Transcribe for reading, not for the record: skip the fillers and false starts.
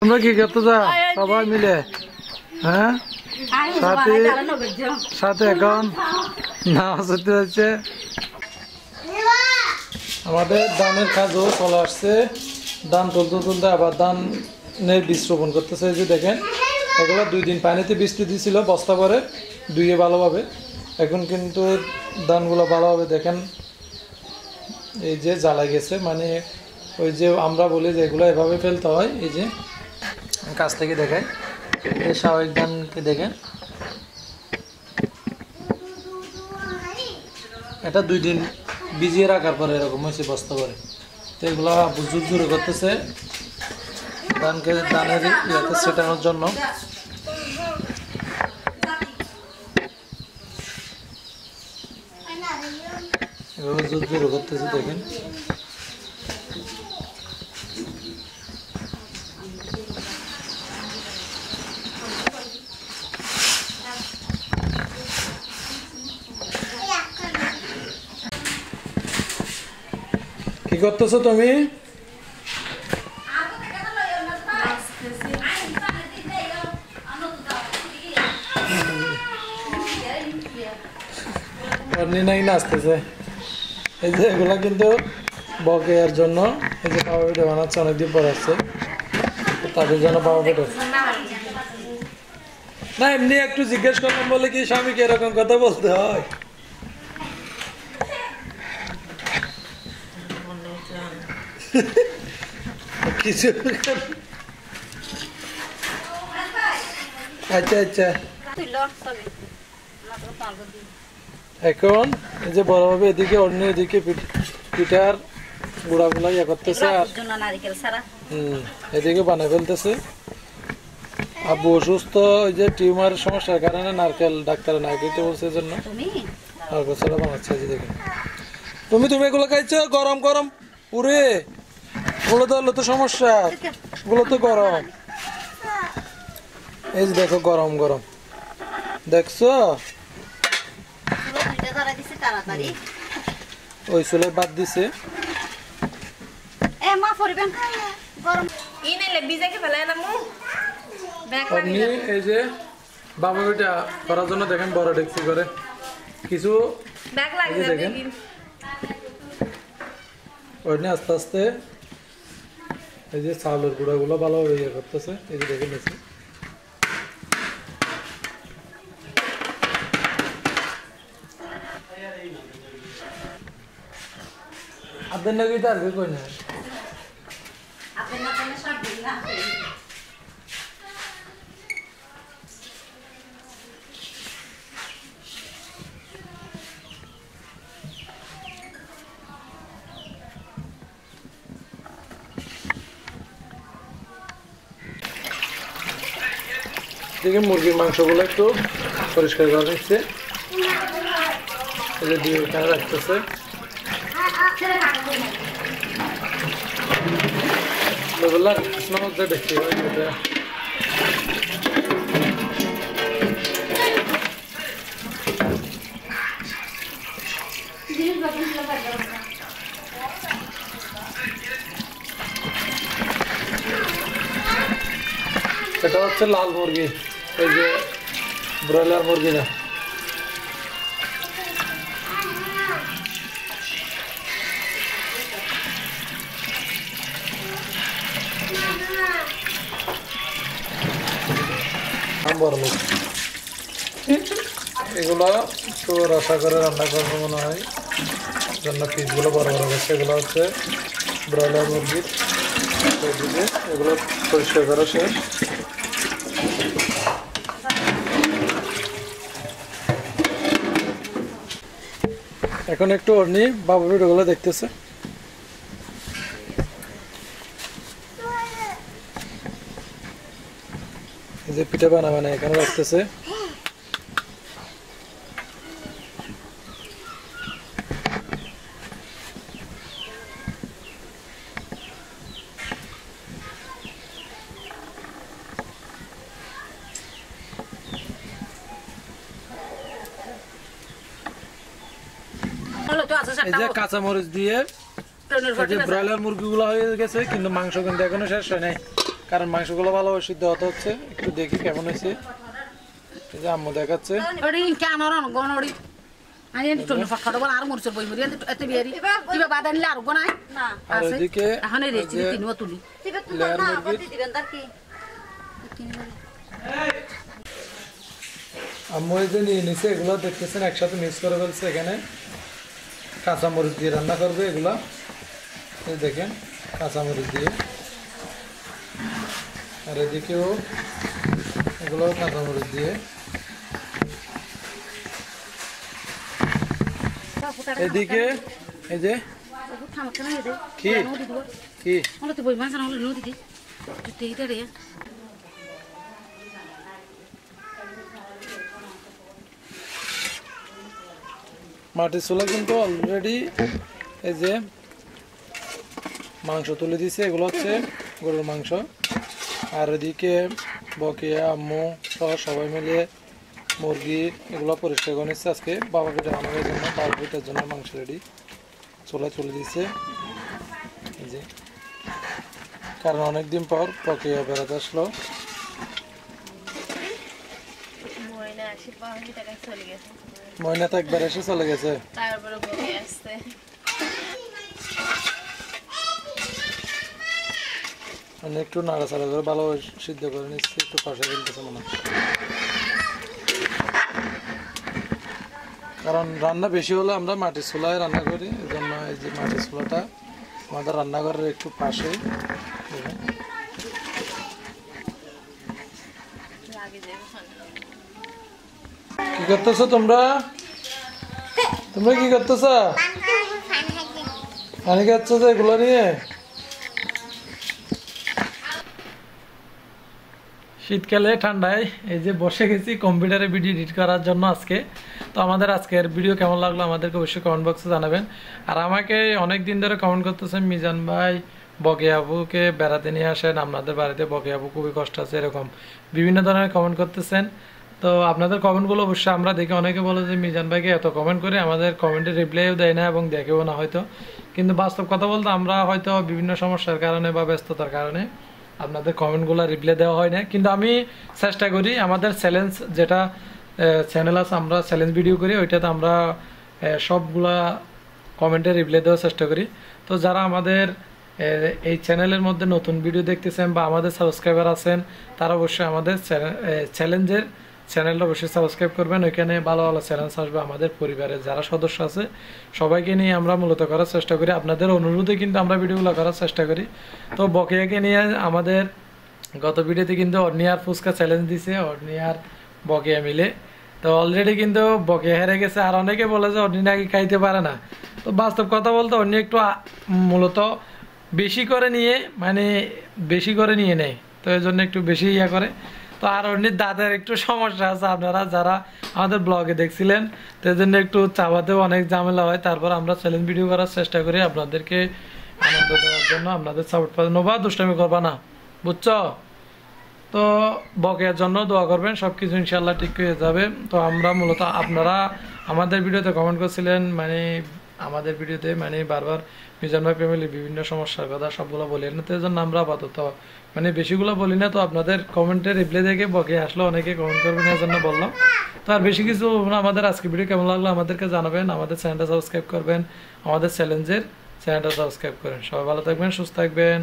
তোমরা কি করতে যা সবাই মিলে? হ্যাঁ, সাথে সাথে এখন নামাজ হতে যাচ্ছে। আমাদের ধানের কাজও চলে আসছে। ধান তুলতে তুলতে আবার ধানের বীজ রোপণ করতেছে। এই যে দেখেন, এগুলো 2 দিন পানিতে বৃষ্টি দিয়েছিল, বস্তা করে ধুয়ে ভালোভাবে। এখন কিন্তু ধানগুলো ভালোভাবে দেখেন এই যে জ্বালা গেছে, মানে ওই যে আমরা বলি যে এগুলো এভাবে ফেলতে হয়। এই যে কাছ থেকে দেখায়, এই স্বাভাবিক ধানকে দেখেন, এটা 2 দিন ভিজিয়ে রাখার পরে এরকম হয়েছে বস্তা করে। তো এগুলো জোর জোরে করতেছে ধানের ইয়াতে ছেটানোর জন্য। এগুলো জোর জোরে করতেছে দেখেন। কি করতেছো তুমি? নাই নাচতেছে। এই যে এগুলা কিন্তু বকেয়ার জন্য, এই যে পাওয়া পিঠা বানাচ্ছে, অনেকদিন পর আসছে তাদের জন্য পাওয়া পিঠা। না এমনি একটু জিজ্ঞেস করলাম বলে কি স্বামীকে এরকম কথা বলতে হয়? কিছু আচ্ছা আচ্ছা। এখন এই যে বড়ভাবে এদিকে অন্য এদিকে পিঠার গুঁড়াগুলা ইয়ে করতেছে, আর এদিকে বানিয়ে ফেলতেছে। আব্বু অসুস্থ, ওই যে টিউমারের সমস্যার কারণে নারকেল ডাক্তার না খেতে বলছে, জন্য নারকেল ছাড়া বানাচ্ছে। দেখেন তুমি এগুলো খাইছো গরম গরম পুরে, ওগুলো তো হলো তো সমস্যা, ওগুলো তো গরম। এই যে দেখো গরম গরম, দেখছো? ওই চুলে বাদ দিছে। এই যে বাবা ওইটা করার জন্য দেখেন বড় ডেকচি করে কিছু দেখেন, ওই নিয়ে আস্তে আস্তে এই যে চাউলের গুঁড়াগুলো ভালোভাবে ইয়ে করতেছে। এই যে দেখে নিচ্ছে আপনার নাকি তার কই না দেখে মুরগির মাংসগুলো একটু পরিষ্কার করে নিচ্ছে, দিয়ে এখানে রাখতেছে। দেখতে হয় এটা এটা হচ্ছে লাল মুরগি, এই যে ব্রয়লার মুরগি না। এগুলো একটু রসা করে রান্না করবো মনে হয়, জন্য পিসগুলো বড় বড় গেছে। এগুলো হচ্ছে ব্রয়লার মুরগির। এগুলো পরিষ্কার করা শেষ। এখন একটু অর্নি বাবু ভিডিওগুলো দেখতেছে। এই যে পিঠা বানা এখানে রাখতেছে। এই যে কাঁচামরিচ দিয়ে ব্রয়লার মুরগিগুলো হয়ে গেছে, কিন্তু মাংস কিন্তু এখনো শেষ হয় নাই। কারণ মাংসগুলো ভালোভাবে সিদ্ধ হতে হচ্ছে। একটু দেখি কেমন হয়েছে। এই যে আম্মু দেখাচ্ছে। আর এদিকে আম্মু এই যে নিয়ে নিছে এগুলো দেখতেছেন একসাথে মিক্স করে ফেলছে। এখানে কাঁচামরিচ দিয়ে রান্না করবে এগুলা। এই দেখেন কাঁচামরিচ দিয়ে। আর এদিকেও এগুলো কাঁচামরিচ দিয়ে। এদিকে এই যে কি কি মাটির চুলা কিন্তু অলরেডি এই যে মাংস তুলে দিছে। এগুলো হচ্ছে গরুর মাংস। আর এদিকে বকিয়া আম্মু সহ সবাই মিলিয়ে মুরগি এগুলো পরিষ্কার করে নিচ্ছে আজকে বাবা পিঠা বানানোর জন্য। বাবা পিঠার জন্য মাংস রেডি চুলায় তুলে দিচ্ছে। এই যে কারণ অনেকদিন পর বকিয়া বেড়াতে আসলো। ময়না তো একবার এসে চলে গেছে। একটু নাড়াচাড়া করে ভালো সিদ্ধ করে নিচ্ছে। একটু কষা ফেলতেছে মনে হয়, কারণ রান্না বেশি হলে আমরা মাটির চুলায় রান্না করি। এই জন্য এই যে মাটির চুলাটা আমাদের রান্নাঘরের একটু পাশে। কি করতেছো তোমরা? তোমরা কি করতেছ? পানি খাচ্ছ যে এগুলো নিয়ে? শীতকালে ঠান্ডায় এই যে বসে গেছি কম্পিউটারে ভিডিও এডিট করার জন্য আজকে। তো আমাদের আজকের ভিডিও কেমন লাগলো আমাদেরকে অবশ্যই কমেন্ট বক্সে জানাবেন। আর আমাকে অনেক দিন ধরে কমেন্ট করতেছেন মিজান ভাই বকে আবুকে বেড়াতে নিয়ে আসেন, আপনাদের বাড়িতে বকে আবু খুবই কষ্ট আছে, এরকম বিভিন্ন ধরনের কমেন্ট করতেছেন। তো আপনাদের কমেন্টগুলো অবশ্যই আমরা দেখি। অনেকে বলে যে মিজান ভাইকে এত কমেন্ট করে আমাদের কমেন্টে রিপ্লাইও দেয় না এবং দেখেও না হয়তো। কিন্তু বাস্তব কথা বলতে আমরা হয়তো বিভিন্ন সমস্যার কারণে বা ব্যস্ততার কারণে আপনাদের কমেন্টগুলো রিপ্লাই দেওয়া হয় না। কিন্তু আমি চেষ্টা করি আমাদের চ্যালেঞ্জ যেটা চ্যানেল আছে, আমরা চ্যালেঞ্জ ভিডিও করি, ওইটাতে আমরা সবগুলা কমেন্টে রিপ্লাই দেওয়ার চেষ্টা করি। তো যারা আমাদের এই চ্যানেলের মধ্যে নতুন ভিডিও দেখতেছেন বা আমাদের সাবস্ক্রাইবার আছেন তারা অবশ্যই আমাদের চ্যালেঞ্জের চ্যানেলটা অবশ্যই সাবস্ক্রাইব করবেন। ওইখানে ভালো ভালো চ্যালেঞ্জ আসবে। আমাদের পরিবারের যারা সদস্য আছে সবাইকে নিয়ে আমরা মূলত করার চেষ্টা করি। আপনাদের অনুরোধে কিন্তু আমরা ভিডিওগুলো করার চেষ্টা করি। তো বকেয়াকে নিয়ে আমাদের গত ভিডিওতে কিন্তু অর্নিয়ার ফুচকা চ্যালেঞ্জ দিছে, অর্নিয়ার বকেয়া মিলে। তো অলরেডি কিন্তু বকেয়া হেরে গেছে। আর অনেকে বলে যে অর্নি নাকি খাইতে পারে না। তো বাস্তব কথা বলতে অর্নি একটু মূলত বেশি করে নিয়ে নেয়। তো এই জন্য একটু বেশি করে। তো আর অর্নির দাঁতের একটু সমস্যা আছে। আপনারা যারা আমাদের ব্লগে দেখছিলেন তো এই জন্য একটু চাবাতেও অনেক ঝামেলা হয়। তারপর আমরা চ্যালেঞ্জ ভিডিও করার চেষ্টা করি আপনাদেরকে আনন্দ দেওয়ার জন্য, আপনাদের সাপোর্ট পাওয়ার জন্য। বা দুষ্টামি করবা না, বুঝছো? তো বকেয়ার জন্য দোয়া করবেন, সবকিছু ইনশাল্লাহ ঠিক হয়ে যাবে। তো আমরা মূলত আপনারা আমাদের ভিডিওতে কমেন্ট করছিলেন, আমাদের ভিডিওতে বারবার মিজান ভাই ফ্যামিলির বিভিন্ন সমস্যার কথা সবগুলো বলি না। তো এই জন্য আমরা আপাতত বেশিগুলো বলি না। তো আপনাদের কমেন্টে রিপ্লাই দেখে বকে আসলে অনেকে কমেন্ট করবেন, এই জন্য বললাম। তো আর বেশি কিছু আমাদের আজকে ভিডিও কেমন লাগলো আমাদেরকে জানাবেন। আমাদের চ্যানেলটা সাবস্ক্রাইব করবেন, আমাদের চ্যালেঞ্জের চ্যানেলটা সাবস্ক্রাইব করেন। সবাই ভালো থাকবেন, সুস্থ থাকবেন।